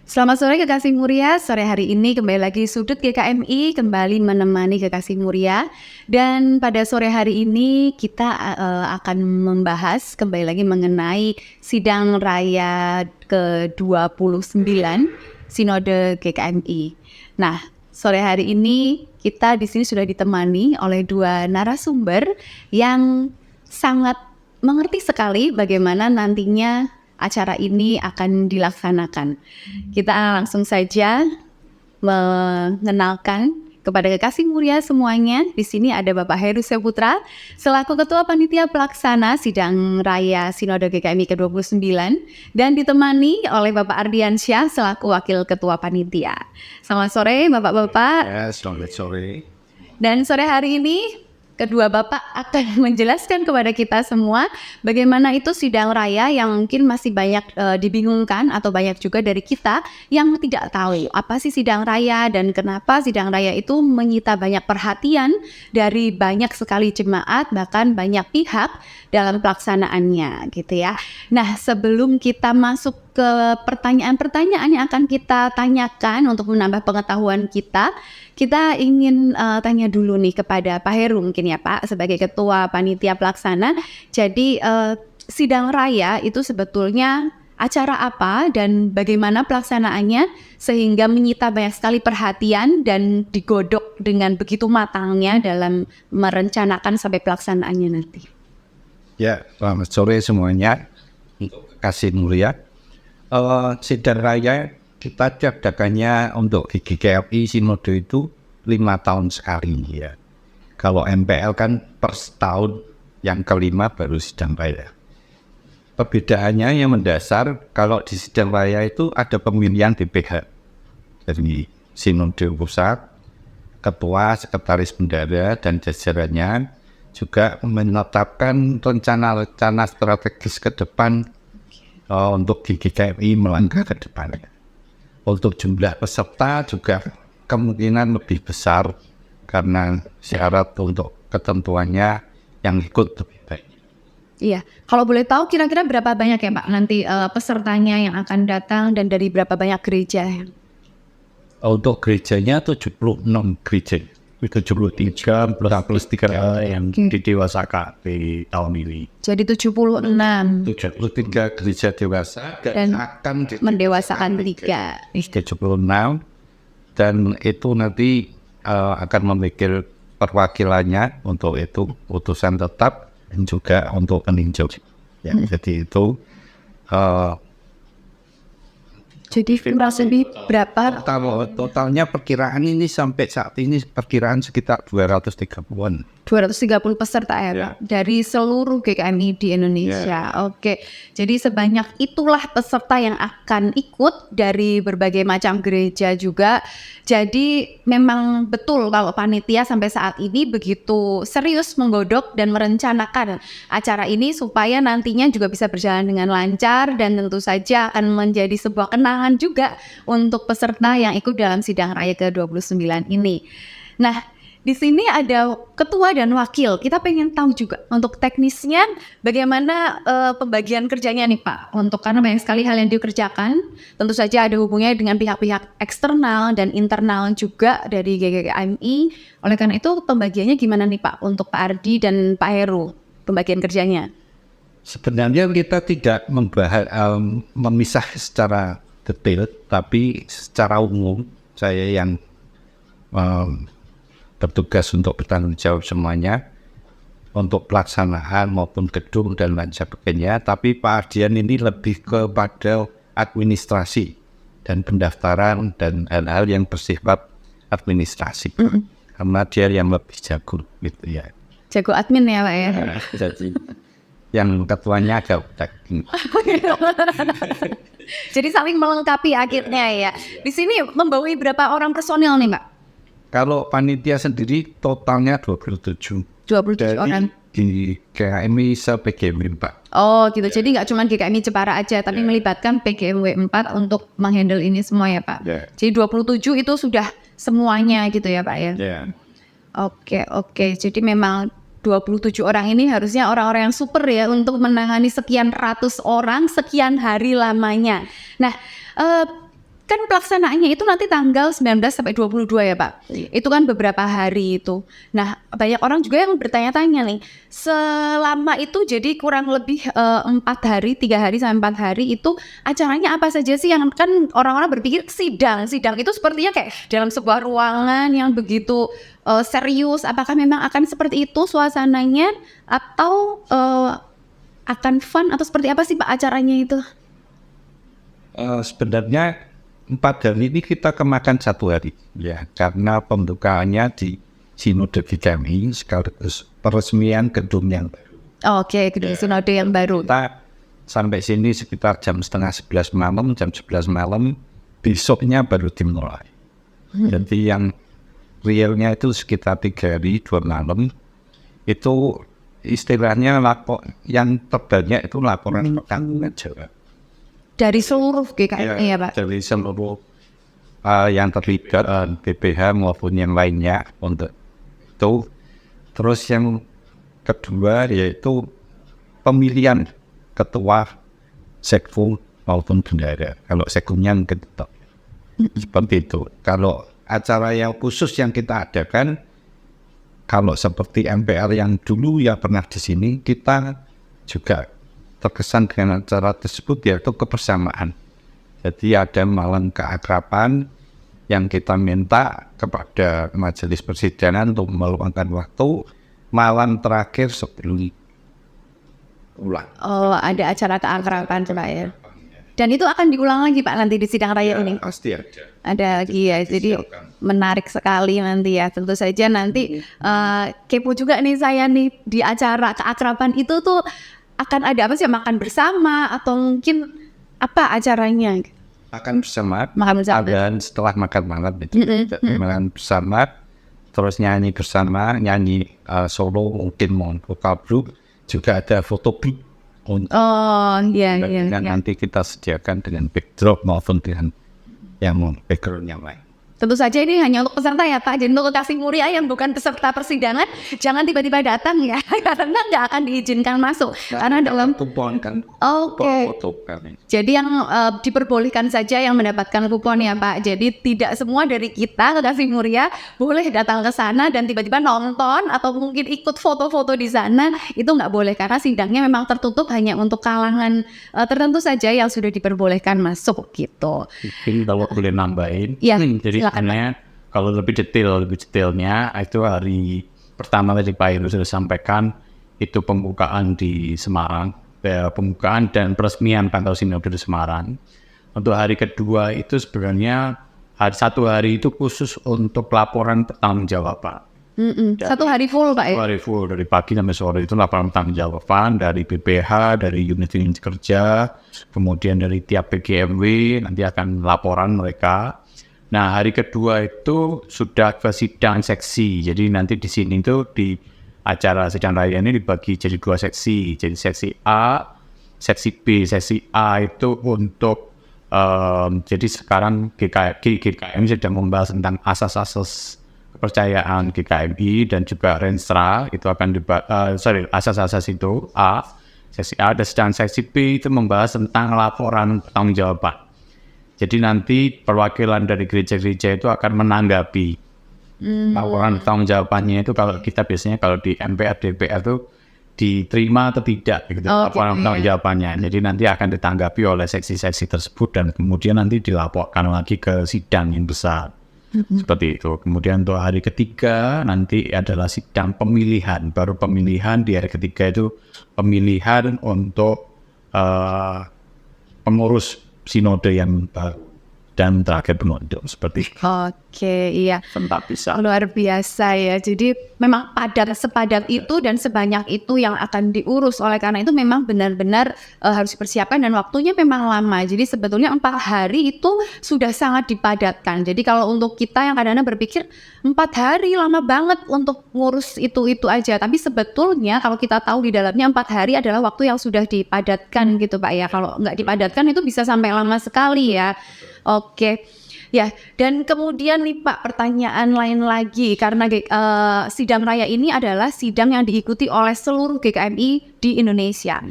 Selamat sore Kekasih Muria, sore hari ini kembali lagi Sudut GKMI kembali menemani Kekasih Muria. Dan pada sore hari ini kita akan membahas kembali lagi mengenai Sidang Raya ke-29 Sinode GKMI. Nah, sore hari ini kita di sini sudah ditemani oleh dua narasumber yang sangat mengerti sekali bagaimana nantinya acara ini akan dilaksanakan. Kita langsung saja mengenalkan kepada Kekasih Muria semuanya. Di sini ada Bapak Heru Seputra selaku Ketua Panitia Pelaksana Sidang Raya Sinode GKMI ke-29 dan ditemani oleh Bapak Ardiansyah selaku Wakil Ketua Panitia. Selamat sore Bapak-bapak. Ya, selamat sore. Dan sore hari ini kedua Bapak akan menjelaskan kepada kita semua bagaimana itu sidang raya yang mungkin masih banyak dibingungkan atau banyak juga dari kita yang tidak tahu apa sih sidang raya dan kenapa sidang raya itu menyita banyak perhatian dari banyak sekali jemaat bahkan banyak pihak dalam pelaksanaannya gitu ya. Nah, sebelum kita masuk ke pertanyaan-pertanyaan yang akan kita tanyakan untuk menambah pengetahuan kita ingin tanya dulu nih kepada Pak Heru mungkin ya Pak sebagai Ketua Panitia Pelaksana. Jadi sidang raya itu sebetulnya acara apa dan bagaimana pelaksanaannya sehingga menyita banyak sekali perhatian dan digodok dengan begitu matangnya dalam merencanakan sampai pelaksanaannya nanti. Ya, selamat sore semuanya. Kekasih Mulia. Sidang raya kita diadakannya untuk GKMI Sinode itu 5 tahun sekali ya. Kalau MPL kan per tahun yang kelima baru sidang raya. Perbedaannya yang mendasar kalau di sidang raya itu ada pemilihan BPH dari Sinode Pusat, Ketua, Sekretaris Bendara dan jajarannya juga menetapkan rencana-rencana strategis ke depan untuk GKMI melangkah ke depannya. Untuk jumlah peserta juga kemungkinan lebih besar karena syarat untuk ketentuannya yang ikut lebih baik. Iya, kalau boleh tahu kira-kira berapa banyak ya Pak nanti pesertanya yang akan datang dan dari berapa banyak gereja? Untuk gerejanya 76 gereja. 73 plus 3 yang didewasakan di tahun ini. Jadi 76. 73 gereja dewasa dan akan mendewasakan 3. 76 dan itu nanti akan memikir perwakilannya untuk itu utusan tetap dan juga untuk peninjau. Ya, jadi itu jadi kurang lebih berapa? Totalnya perkiraan ini sampai saat ini perkiraan sekitar 230-an. 230 peserta ya Pak, dari seluruh GKMI di Indonesia. Oke, jadi sebanyak itulah peserta yang akan ikut dari berbagai macam gereja juga. Jadi memang betul kalau panitia sampai saat ini begitu serius menggodok dan merencanakan acara ini supaya nantinya juga bisa berjalan dengan lancar dan tentu saja akan menjadi sebuah kenangan juga untuk peserta yang ikut dalam sidang raya ke-29 ini. Nah, di sini ada ketua dan wakil. Kita pengen tahu juga untuk teknisnya bagaimana pembagian kerjanya nih Pak. Karena banyak sekali hal yang dikerjakan. Tentu saja ada hubungannya dengan pihak-pihak eksternal dan internal juga dari GKMI. Oleh karena itu pembagiannya gimana nih Pak untuk Pak Ardi dan Pak Heru pembagian kerjanya? Sebenarnya kita tidak membahas memisah secara detail, tapi secara umum saya yang bertugas untuk bertanggung jawab semuanya untuk pelaksanaan maupun gedung dan lain sebagainya. Tapi Pak Ardian ini lebih kepada administrasi dan pendaftaran dan hal-hal yang bersifat administrasi. Karena dia yang lebih jago gitu ya. Jago admin ya Pak ya. Jadi yang ketuanya agak daging. Jadi saling melengkapi akhirnya ya. Di sini membawahi berapa orang personil nih Pak? Kalau panitia sendiri totalnya 27. 27 orang. Di GKMI se-PGMW 4. Oh gitu, jadi nggak cuma GKMI Jepara aja, tapi melibatkan PGMW 4 untuk menghandle ini semua ya Pak. Jadi 27 itu sudah semuanya gitu ya Pak ya. Oke. Jadi memang 27 orang ini harusnya orang-orang yang super ya untuk menangani sekian ratus orang, sekian hari lamanya. Nah, kan pelaksanaannya itu nanti tanggal 19 sampai 22 ya Pak. Itu kan beberapa hari itu. Nah, banyak orang juga yang bertanya-tanya nih, selama itu jadi kurang lebih 4 hari, 3 hari sampai 4 hari itu acaranya apa saja sih? Yang kan orang-orang berpikir sidang itu sepertinya kayak dalam sebuah ruangan yang begitu serius. Apakah memang akan seperti itu suasananya atau akan fun atau seperti apa sih Pak acaranya itu? Sebenarnya 4 hari ini kita kemakan 1 hari ya, karena pembukaannya di Sinode GKMI sekaligus peresmian gedung yang baru. Oke, gedung Sinode yang baru. Kita sampai sini sekitar jam setengah 11 malam, jam 11 malam, besoknya baru dimulai. Jadi yang realnya itu sekitar 3 hari 2 malam. Itu istilahnya yang terbanyak itu laporan pertanggungan jawab. Dari seluruh GKMI ya Pak? Dari seluruh yang terlibat, BPH maupun yang lainnya untuk itu. Terus yang kedua yaitu pemilihan ketua sekkum maupun bendahara. Kalau sekkumnya tetap seperti itu. Kalau acara yang khusus yang kita adakan, kalau seperti MPR yang dulu ya pernah di sini, kita juga terkesan dengan acara tersebut yaitu kebersamaan. Jadi ada malam keakraban yang kita minta kepada majelis persidangan untuk meluangkan waktu malam terakhir sebelum ulang. Oh, ada acara keakraban Pak ya. Dan itu akan diulang lagi Pak nanti di sidang raya ini? Pasti ada. Ada lagi ya, jadi menarik sekali nanti ya. Tentu saja nanti kepo juga nih saya nih di acara keakraban itu tuh akan ada apa sih, makan bersama atau mungkin apa acaranya? Makan bersama. Makan bersama. Dan setelah makan malam itu makan bersama, terus nyanyi bersama, nyanyi solo mungkin mau vokal group, juga ada foto booth. Oh iya. Nanti kita sediakan dengan backdrop maupun dengan yang background yang lain. Tentu saja ini hanya untuk peserta ya Pak. Jadi untuk kasih muria yang bukan peserta persidangan, jangan tiba-tiba datang ya, karena nggak akan diizinkan masuk. Karena dalam kupon kan. Oke. Jadi yang diperbolehkan saja yang mendapatkan kupon ya Pak. Jadi tidak semua dari kita kasih muria boleh datang ke sana dan tiba-tiba nonton atau mungkin ikut foto-foto di sana. Itu nggak boleh karena sidangnya memang tertutup hanya untuk kalangan tertentu saja yang sudah diperbolehkan masuk gitu. Mungkin kalau boleh nambahin, Ya, jadi sebenarnya kalau lebih detailnya itu hari pertama tadi Pak Heru sudah sampaikan itu pembukaan di Semarang, pembukaan dan peresmian Kantor Sinode di Semarang. Untuk hari kedua itu sebenarnya satu hari itu khusus untuk laporan pertanggungjawaban. 1 hari full Pak ya? 1 hari full dari pagi sampai sore itu laporan pertanggungjawaban dari BPH, dari unit kerja, kemudian dari tiap PGMW nanti akan laporan mereka. Nah, hari kedua itu sudah ke sidang seksi. Jadi nanti di sini itu di acara sidang raya ini dibagi jadi 2 seksi. Jadi seksi A, seksi B. Seksi A itu untuk jadi sekarang GKMI sedang membahas tentang asas-asas kepercayaan GKMI dan juga Renstra itu akan asas-asas itu A, seksi A, dan seksi B itu membahas tentang laporan pertanggungjawaban. Jadi nanti perwakilan dari gereja-gereja itu akan menanggapi laporan pertanggungjawabannya itu. Kalau kita biasanya kalau di MPR DPR itu diterima atau tidak gitu, laporan pertanggungjawabannya. Jadi nanti akan ditanggapi oleh seksi-seksi tersebut dan kemudian nanti dilaporkan lagi ke sidang yang besar. Seperti itu. Kemudian untuk hari ketiga nanti adalah sidang pemilihan. Baru pemilihan di hari ketiga itu pemilihan untuk pengurus sinode yang baru dan terakhir pengunjung seperti itu. Oke, iya. Sempat bisa. Luar biasa ya. Jadi memang sepadat itu dan sebanyak itu yang akan diurus. Oleh karena itu memang benar-benar harus dipersiapkan dan waktunya memang lama. Jadi sebetulnya 4 hari itu sudah sangat dipadatkan. Jadi kalau untuk kita yang kadang-kadang berpikir 4 hari lama banget untuk ngurus itu aja. Tapi sebetulnya kalau kita tahu di dalamnya 4 hari adalah waktu yang sudah dipadatkan gitu Pak ya. Kalau nggak dipadatkan itu bisa sampai lama sekali ya. Oke. Ya, dan kemudian nih Pak, pertanyaan lain lagi karena sidang raya ini adalah sidang yang diikuti oleh seluruh GKMI di Indonesia.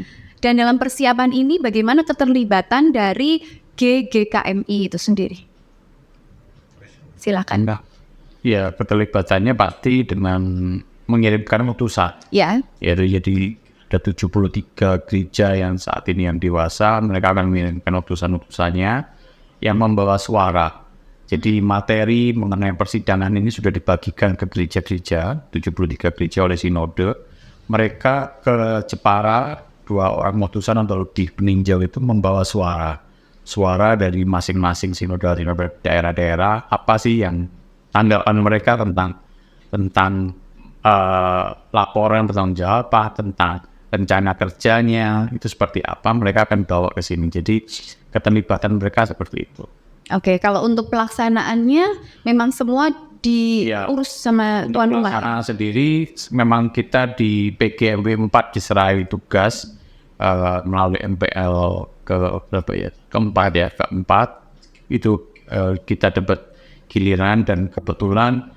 Dan dalam persiapan ini bagaimana keterlibatan dari GKMI itu sendiri? Silakan. Nah, ya keterlibatannya pasti dengan mengirimkan utusan. Ya. Yaitu jadi ada 73 gereja yang saat ini yang dewasa, mereka akan mengirimkan utusan-utusannya yang membawa suara. Jadi materi mengenai persidangan ini sudah dibagikan ke gereja-gereja, 73 gereja oleh sinode. Mereka ke Jepara, 2 orang utusan atau lebih peninjau itu membawa suara dari masing-masing sinode daerah-daerah, apa sih yang tanggapan mereka tentang laporan bertanggung jawab, tentang rencana kerjanya, itu seperti apa, mereka akan bawa ke sini. Jadi keterlibatan mereka seperti itu. Oke, kalau untuk pelaksanaannya memang semua diurus sama Untuk tuan rumah. pelaksana sendiri, memang kita di PGMW 4 diserahi tugas melalui MPL keempat itu kita dapat giliran, dan kebetulan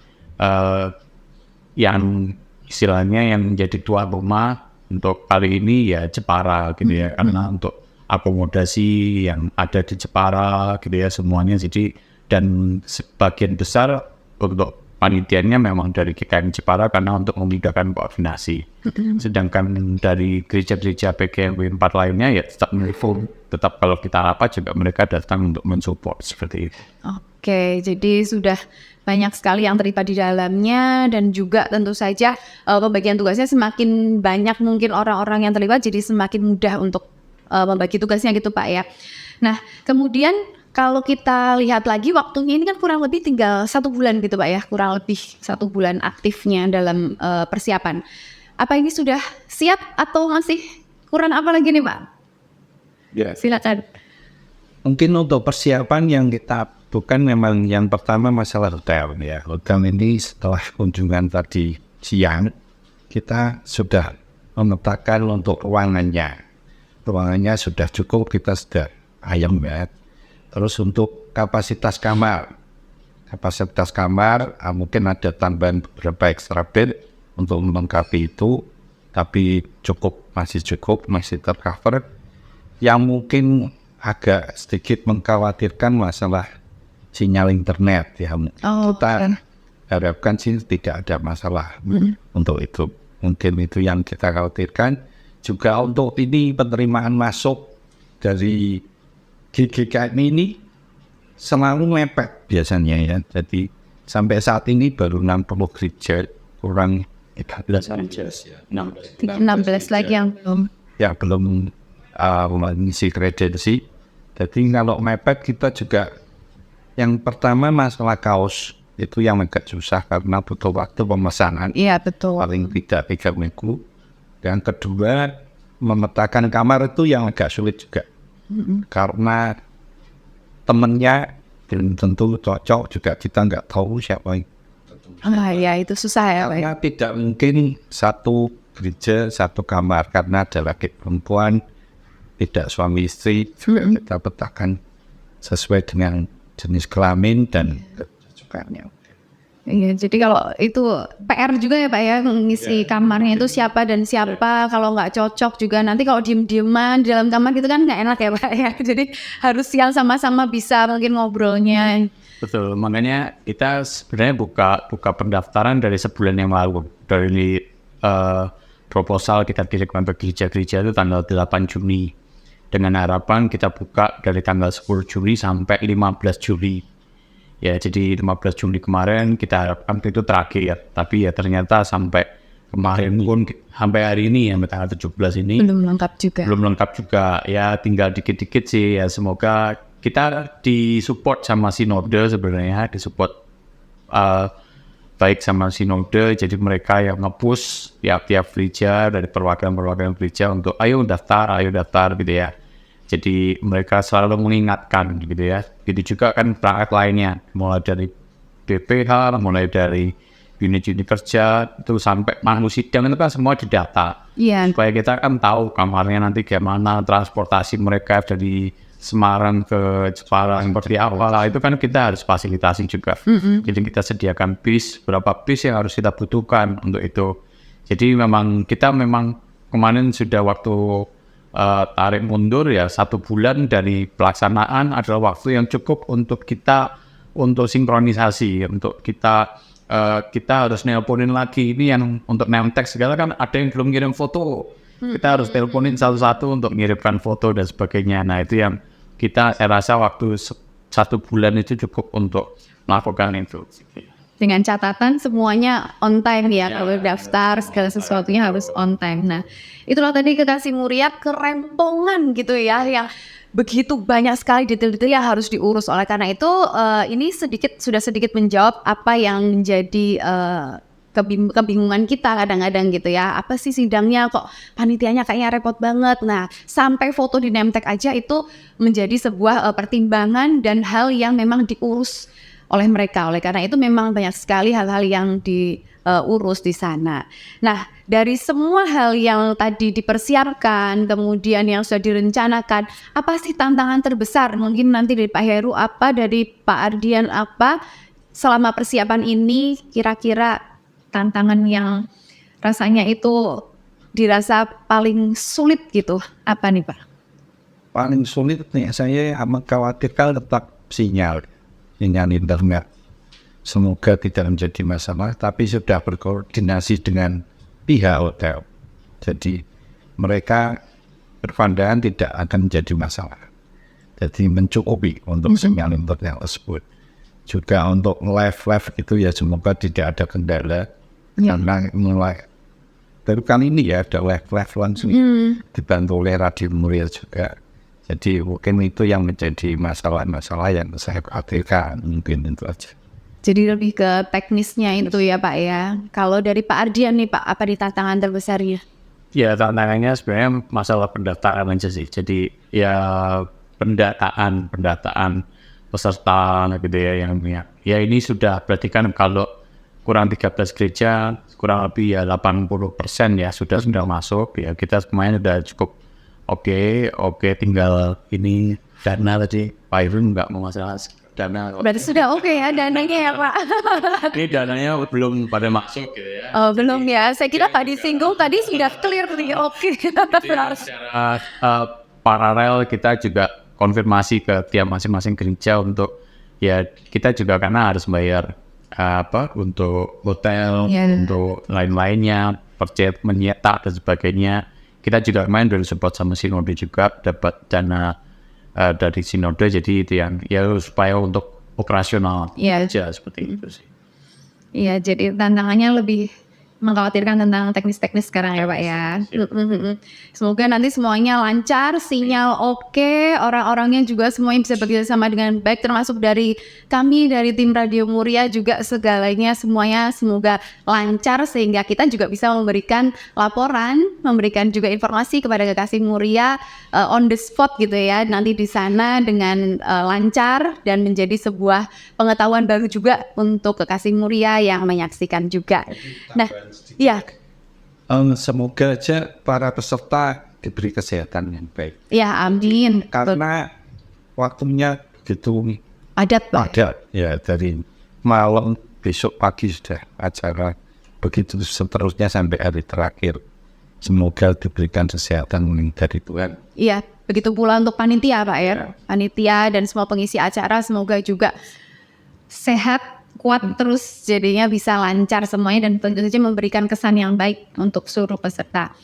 yang istilahnya yang menjadi tuan rumah untuk kali ini ya Jepara gitu ya, karena untuk akomodasi yang ada di Jepara gitu ya semuanya. Jadi dan sebagian besar untuk panitianya memang dari GKM Jepara karena untuk memudahkan koordinasi. Sedangkan dari gereja-gereja PGMW 4 lainnya ya tetap kalau kita rapat juga mereka datang untuk mensupport seperti itu. Oke, jadi sudah banyak sekali yang terlibat di dalamnya, dan juga tentu saja pembagian tugasnya semakin banyak mungkin orang-orang yang terlibat, jadi semakin mudah untuk membagi tugasnya gitu Pak ya. Nah kemudian kalau kita lihat lagi waktunya ini kan kurang lebih tinggal 1 bulan gitu Pak ya, kurang lebih 1 bulan aktifnya dalam persiapan. Apa ini sudah siap atau masih kurang apa lagi nih Pak? Ya. Silakan. Mungkin untuk persiapan yang kita bukan memang yang pertama masalah hotel ya. Hotel ini setelah kunjungan tadi siang kita sudah memetakan untuk ruangannya sudah cukup, kita sudah ayam ya. Terus untuk kapasitas kamar mungkin ada tambahan beberapa extra bed untuk melengkapi itu, tapi masih tercover. Yang mungkin agak sedikit mengkhawatirkan masalah sinyal internet ya. Kita harapkan sih tidak ada masalah untuk itu. Mungkin itu yang kita khawatirkan. Juga untuk ini penerimaan masuk dari GKM ini selalu mepet biasanya ya. Jadi sampai saat ini baru 60 gereja, kurang 13 gereja. 16 lagi yang belum. Ya belum mengisi kredensi. Jadi kalau mepet kita juga, yang pertama masalah kaos itu yang agak susah karena butuh waktu pemesanan. Iya betul. Paling tidak 3 minggu. Yang kedua, memetakan kamar itu yang agak sulit juga. Karena temennya belum tentu cocok juga, kita nggak tahu siapa. Ya itu susah ya Pak. Karena tidak mungkin satu gereja satu kamar, karena ada laki perempuan, tidak suami istri. Kita petakan sesuai dengan jenis kelamin dan kesukaannya. Iya, jadi kalau itu PR juga ya Pak ya, mengisi kamarnya itu siapa dan siapa. Kalau nggak cocok juga nanti kalau diem-dieman di dalam kamar gitu kan nggak enak ya Pak ya. Jadi harus yang sama-sama bisa mungkin ngobrolnya. Betul, makanya kita sebenarnya buka pendaftaran dari sebulan yang lalu. Dari proposal kita kirimkan ke gereja-gereja itu tanggal 8 Juni. Dengan harapan kita buka dari tanggal 10 Juli sampai 15 Juli. Ya, jadi 15 Juli kemarin kita harapkan itu terakhir, tapi ya ternyata sampai kemarin pun, sampai hari ini ya, tanggal 17 ini Belum lengkap juga. Ya tinggal dikit-dikit sih ya, semoga kita disupport sama sinode sebenarnya, disupport baik sama sinode, jadi mereka yang nge-push tiap gereja dari perwakilan gereja untuk ayo daftar gitu ya. Jadi mereka selalu mengingatkan gitu ya. Gitu juga kan perangkat lainnya, mulai dari BPH, mulai dari unit-unit kerja, itu sampai panggung sidang itu kan semua didata. Iya. Supaya kita kan tahu kamarnya nanti gimana, transportasi mereka dari Semarang ke Jepara seperti apa, itu kan kita harus fasilitasi juga. Jadi kita sediakan bis, berapa bis yang harus kita butuhkan untuk itu. Jadi kita memang kemarin sudah waktu tarik mundur ya 1 bulan dari pelaksanaan adalah waktu yang cukup untuk kita untuk sinkronisasi, untuk kita harus nelponin lagi ini yang untuk nemtek segala kan ada yang belum kirim foto, kita harus teleponin satu-satu untuk mengirimkan foto dan sebagainya. Nah itu yang saya rasa waktu 1 bulan itu cukup untuk melakukan itu. Dengan catatan semuanya on time ya, kalau daftar segala sesuatunya harus on time. Nah, itulah tadi Kekasih Muria kerempongan gitu ya, yang begitu banyak sekali detail-detail yang harus diurus. Oleh karena itu, ini sudah sedikit menjawab apa yang menjadi kebingungan kita kadang-kadang gitu ya. Apa sih sidangnya kok panitianya kayaknya repot banget. Nah, sampai foto di Nemtek aja itu menjadi sebuah pertimbangan dan hal yang memang diurus oleh mereka. Oleh karena itu memang banyak sekali hal-hal yang diurus di sana. Nah, dari semua hal yang tadi dipersiapkan, kemudian yang sudah direncanakan, apa sih tantangan terbesar? Mungkin nanti dari Pak Heru apa, dari Pak Ardian apa, selama persiapan ini kira-kira tantangan yang rasanya itu dirasa paling sulit gitu, apa nih Pak? Paling sulit nih, saya amat khawatirkan letak sinyal internet. Semoga tidak menjadi masalah, tapi sudah berkoordinasi dengan pihak hotel. Jadi mereka berpandangan tidak akan menjadi masalah. Jadi mencukupi untuk sinyal internet tersebut. Juga untuk live itu ya semoga tidak ada kendala. Karena mulai dari kali ini ya ada live langsung dibantu oleh Radio Muria juga. Jadi mungkin itu yang menjadi masalah-masalah yang saya khawatirkan, mungkin itu aja. Jadi lebih ke teknisnya itu ya Pak ya. Kalau dari Pak Ardian nih Pak, apa di tantangan terbesarnya? Ya tantangannya sebenarnya masalah pendaftaran aja sih. Jadi ya pendataan peserta gitu ya yang ya ini sudah berarti kan kalau kurang 13 gereja kurang lebih ya 80% ya sudah masuk ya, kita semuanya sudah cukup oke, tinggal ini dana tadi Pak Irun nggak mau masalah dana. Berarti sudah oke ya dananya ya Pak. Ini dananya belum pada masuk gitu ya. Oh belum ya, saya kira Pak disinggung tadi sudah clear nih, oke. Secara paralel kita juga konfirmasi ke tiap masing-masing gereja untuk ya kita juga karena harus bayar untuk hotel, untuk lain-lainnya, menyetak dan sebagainya. Kita juga main dari support sama Sinode juga dapat dana dari Sinode, jadi itu yang ya supaya untuk operasional aja seperti itu sih. Iya, jadi tantangannya lebih mengkhawatirkan tentang teknis-teknis sekarang ya Pak ya. Semoga nanti semuanya lancar, sinyal oke, orang-orangnya juga semuanya bisa bekerja sama dengan baik, termasuk dari kami dari tim Radio Muria juga segalanya semuanya semoga lancar sehingga kita juga bisa memberikan laporan, memberikan juga informasi kepada Kekasih Muria on the spot gitu ya, nanti di sana dengan lancar dan menjadi sebuah pengetahuan baru juga untuk Kekasih Muria yang menyaksikan juga. Nah, iya. Semoga aja para peserta diberi kesehatan yang baik. Ya, amin. Karena waktunya gitu padat ya, dari malam besok pagi sudah acara, begitu seterusnya sampai hari terakhir. Semoga diberikan kesehatan dari Tuhan. Iya, begitu pula untuk panitia Pak ya. Panitia dan semua pengisi acara semoga juga sehat, kuat terus, jadinya bisa lancar semuanya dan tentu saja memberikan kesan yang baik untuk seluruh peserta.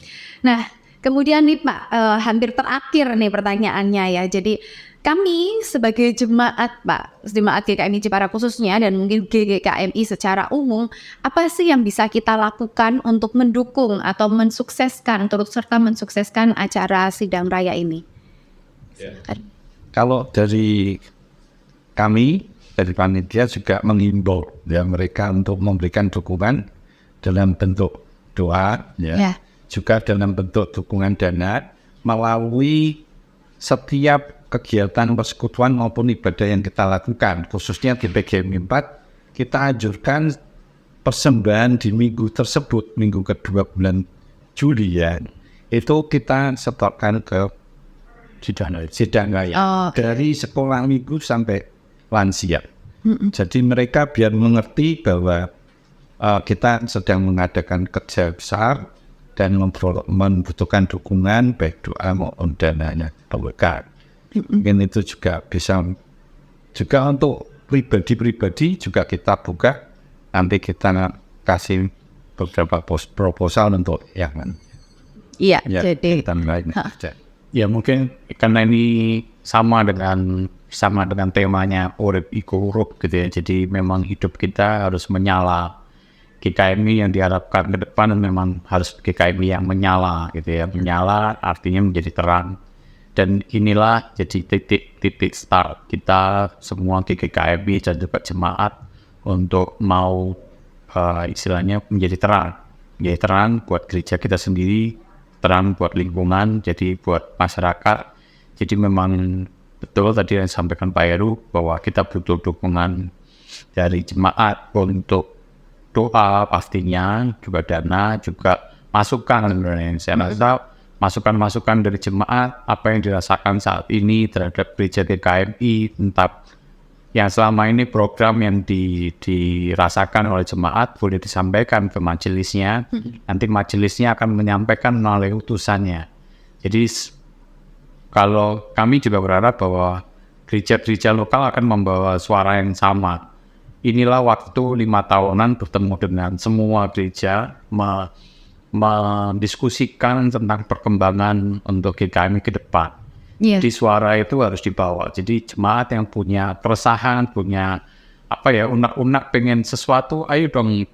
Nah, kemudian nih Pak, hampir terakhir nih pertanyaannya ya. Jadi kami sebagai jemaat Pak, jemaat GKMI Jepara khususnya dan mungkin GKMI secara umum, apa sih yang bisa kita lakukan untuk mendukung atau mensukseskan, turut serta mensukseskan acara Sidang Raya ini? Kalau dari kami, dari panitia juga menghimbau ya mereka untuk memberikan dukungan dalam bentuk doa juga dalam bentuk dukungan dana melalui setiap kegiatan persekutuan maupun ibadah yang kita lakukan, khususnya di PGMI 4 kita anjurkan persembahan di minggu tersebut, minggu kedua bulan Juli ya, itu kita setorkan ke sidang raya dari sekolah minggu sampai lansia. Jadi mereka biar mengerti bahwa kita sedang mengadakan kerja besar dan membutuhkan dukungan baik doa maupun dananya. Mungkin itu juga bisa juga untuk pribadi-pribadi juga kita buka, nanti kita kasih beberapa proposal untuk yang Iya, ya, jadi kita lain aja. Ya mungkin karena ini sama dengan temanya urip iku hurup gitu ya. Jadi memang hidup kita harus menyala. GKMI yang diharapkan ke depan memang harus GKMI yang menyala gitu ya. Menyala artinya menjadi terang. Dan inilah jadi titik start kita semua GKMI dan juga jemaat untuk mau istilahnya menjadi terang. Menjadi terang buat gereja kita sendiri, terang buat lingkungan, jadi buat masyarakat. Jadi memang betul tadi yang disampaikan Pak Heru bahwa kita butuh dukungan dari jemaat untuk doa pastinya, juga dana, juga masukan sebenarnya. Saya rasa masukan-masukan dari jemaat apa yang dirasakan saat ini terhadap gereja GKMI, entah yang selama ini program yang dirasakan oleh jemaat boleh disampaikan ke majelisnya. Nanti majelisnya akan menyampaikan melalui utusannya. Jadi kalau kami juga berharap bahwa gereja-gereja lokal akan membawa suara yang sama. Inilah waktu 5 tahunan bertemu dengan semua gereja mendiskusikan tentang perkembangan untuk GKMI ke depan. Iya. Di suara itu harus dibawa. Jadi jemaat yang punya keresahan, punya unak-unak pengen sesuatu, ayo dong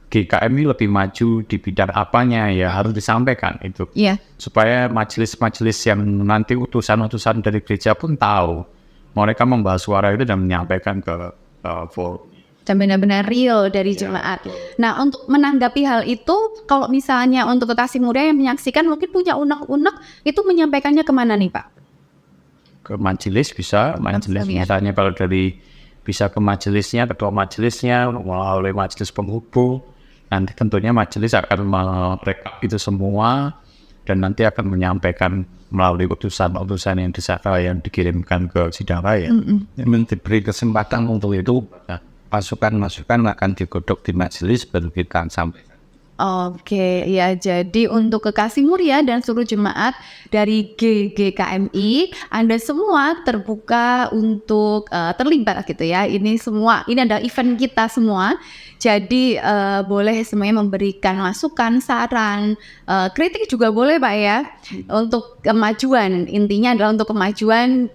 GKMI lebih maju di bidang apanya ya harus disampaikan itu. Iya. Supaya majelis-majelis yang nanti utusan-utusan dari gereja pun tahu mereka membahas suara itu dan menyampaikan ke forum. Dan benar-benar real dari jemaat. Nah, untuk menanggapi hal itu, kalau misalnya untuk Kekasih Mulia yang menyaksikan mungkin punya unek-unek, itu menyampaikannya kemana nih Pak? Ke majelis bisa, majelis misalnya kalau bisa ke majelisnya, ketua majelisnya, melalui majelis penghubung. Nanti tentunya majelis akan merekap itu semua dan nanti akan menyampaikan melalui utusan-utusan yang dikirimkan ke sidang raya. Diberi kesempatan untuk itu, masukan-masukan akan digodok di majelis baru kita sampaikan. Oke, ya jadi untuk Kekasih Mulia dan seluruh jemaat dari GKMI, Anda semua terbuka untuk terlibat gitu ya. Ini adalah event kita semua. Jadi boleh semuanya memberikan masukan, saran, kritik juga boleh Pak ya. Untuk kemajuan, intinya adalah untuk kemajuan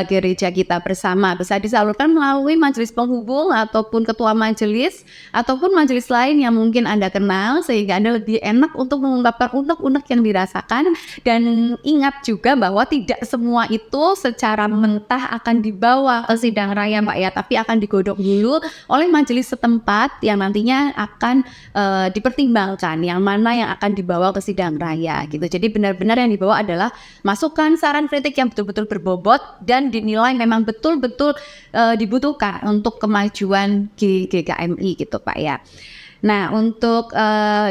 gereja kita bersama. Bisa disalurkan melalui majelis penghubung ataupun ketua majelis ataupun majelis lain yang mungkin Anda kenal, sehingga Anda lebih enak untuk mengungkapkan unek-unek yang dirasakan. Dan ingat juga bahwa tidak semua itu secara mentah akan dibawa ke sidang raya Pak ya, tapi akan digodok dulu oleh majelis setempat yang nantinya akan dipertimbangkan yang mana yang akan dibawa ke sidang raya gitu. Jadi benar-benar yang dibawa adalah masukan, saran, kritik yang betul-betul berbobot dan dinilai memang betul-betul dibutuhkan untuk kemajuan GKMI gitu Pak ya. Nah, untuk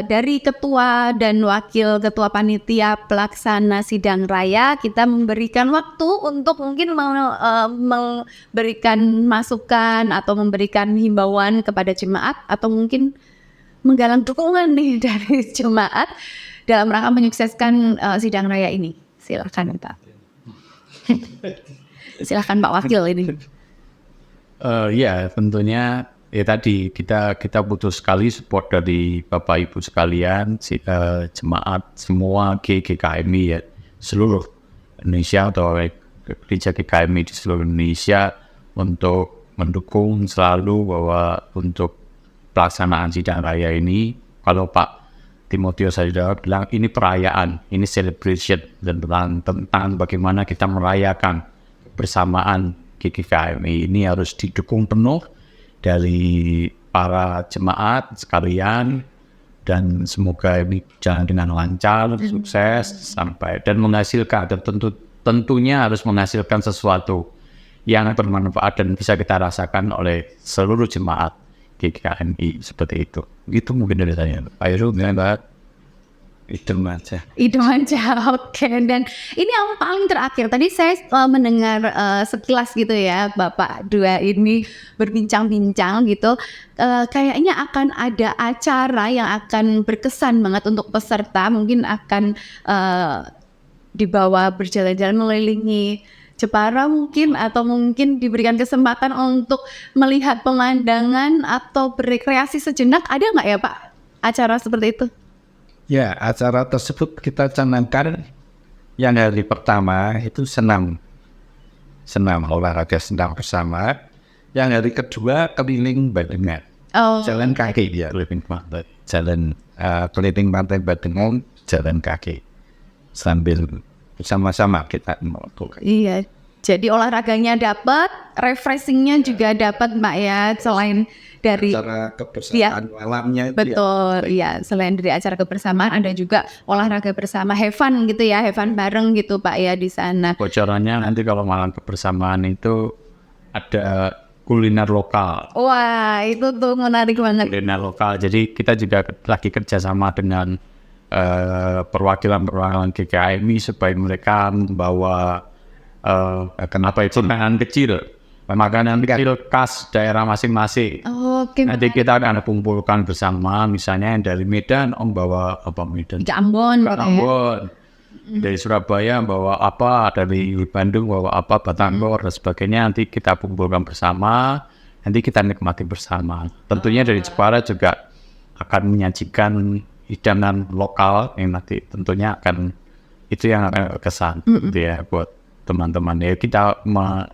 dari ketua dan wakil ketua panitia pelaksana sidang raya, kita memberikan waktu untuk mungkin memberikan masukan atau memberikan himbauan kepada jemaat atau mungkin menggalang dukungan nih dari jemaat dalam rangka menyukseskan sidang raya ini. Silakan Pak. Silakan Pak Wakil ini. Ya, tentunya ya tadi kita butuh sekali support dari Bapak Ibu sekalian, jemaat semua GKMI ya, seluruh Indonesia atau gereja GKMI di seluruh Indonesia untuk mendukung selalu bahwa untuk pelaksanaan sidang raya ini, kalau Pak Timotius saja bilang ini perayaan, ini celebration dan tentang bagaimana kita merayakan kebersamaan GKMI ini harus didukung penuh dari para jemaat sekalian dan semoga ini jalan dengan lancar, sukses sampai dan menghasilkan dan tentunya harus menghasilkan sesuatu yang bermanfaat dan bisa kita rasakan oleh seluruh jemaat GKMI seperti itu. Gitu mungkin dari saya. Pak Heru, Mbak. Itu aja. Oke. Dan ini yang paling terakhir, tadi saya mendengar sekilas gitu ya Bapak dua ini berbincang-bincang gitu, kayaknya akan ada acara yang akan berkesan banget untuk peserta, mungkin akan dibawa berjalan-jalan mengelilingi Jepara mungkin, atau mungkin diberikan kesempatan untuk melihat pemandangan atau berrekreasi sejenak, ada nggak ya Pak acara seperti itu? Ya, acara tersebut kita canangkan yang hari pertama itu senam olahraga senam bersama. Yang hari kedua keliling Badengan, jalan kaki dia, keliling pantai. jalan keliling pantai Badengan, jalan kaki sambil bersama-sama kita melakukan. Iya, jadi olahraganya dapat, refreshingnya juga dapat Mbak ya, selain dari Acara kebersamaan malamnya itu betul, ya selain dari acara kebersamaan ada juga olahraga bersama, have fun gitu ya, have fun bareng gitu Pak ya di sana. Bocorannya nanti kalau malam kebersamaan itu ada kuliner lokal. Wah, itu tuh menarik banget. Kuliner lokal. Jadi kita juga lagi kerjasama dengan perwakilan GKMI supaya mereka membawa kenapa itu makanan kecil khas daerah masing-masing. Oke, Nanti kita akan kumpulkan bersama, misalnya yang dari Medan, bawa apa Medan? Ambon, Ambon. Dari Surabaya bawa apa, dari Bandung bawa apa, Batangor dan sebagainya. Nanti kita kumpulkan bersama, nanti kita nikmati bersama. Tentunya dari Jepara juga akan menyajikan hidangan lokal yang nanti tentunya akan itu yang akan kesan gitu ya buat teman-teman ya. Kita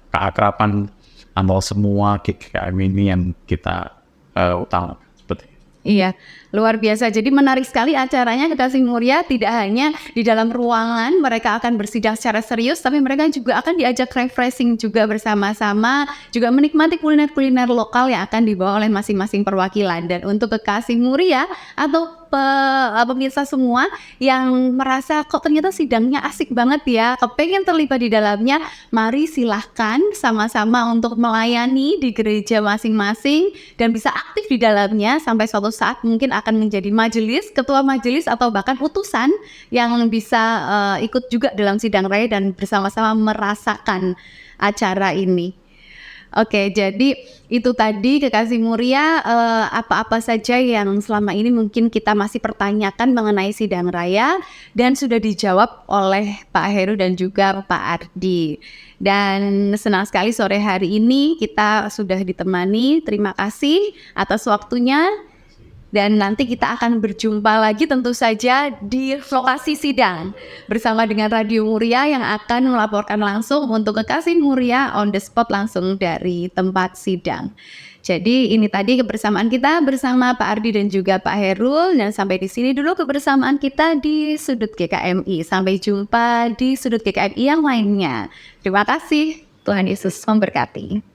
keakraban antara semua GKM ini yang kita utamakan seperti itu. Iya, luar biasa. Jadi menarik sekali acaranya Kekasih Mulia. Tidak hanya di dalam ruangan mereka akan bersidang secara serius, tapi mereka juga akan diajak refreshing juga bersama-sama, juga menikmati kuliner-kuliner lokal yang akan dibawa oleh masing-masing perwakilan. Dan untuk Kekasih Mulia atau pemirsa semua yang merasa kok ternyata sidangnya asik banget ya, kepengen terlibat di dalamnya, mari silahkan sama-sama untuk melayani di gereja masing-masing dan bisa aktif di dalamnya sampai suatu saat mungkin akan menjadi majelis, ketua majelis atau bahkan utusan yang bisa ikut juga dalam sidang raya dan bersama-sama merasakan acara ini. Oke, jadi itu tadi Kekasih Mulia, apa-apa saja yang selama ini mungkin kita masih pertanyakan mengenai sidang raya dan sudah dijawab oleh Pak Heru dan juga Pak Ardi. Dan senang sekali sore hari ini kita sudah ditemani. Terima kasih atas waktunya. Dan nanti kita akan berjumpa lagi tentu saja di lokasi sidang bersama dengan Radio Muria yang akan melaporkan langsung untuk Kekasih Muria on the spot langsung dari tempat sidang. Jadi ini tadi kebersamaan kita bersama Pak Ardi dan juga Pak Herul, dan sampai di sini dulu kebersamaan kita di Sudut GKMI. Sampai jumpa di Sudut GKMI yang lainnya. Terima kasih. Tuhan Yesus memberkati.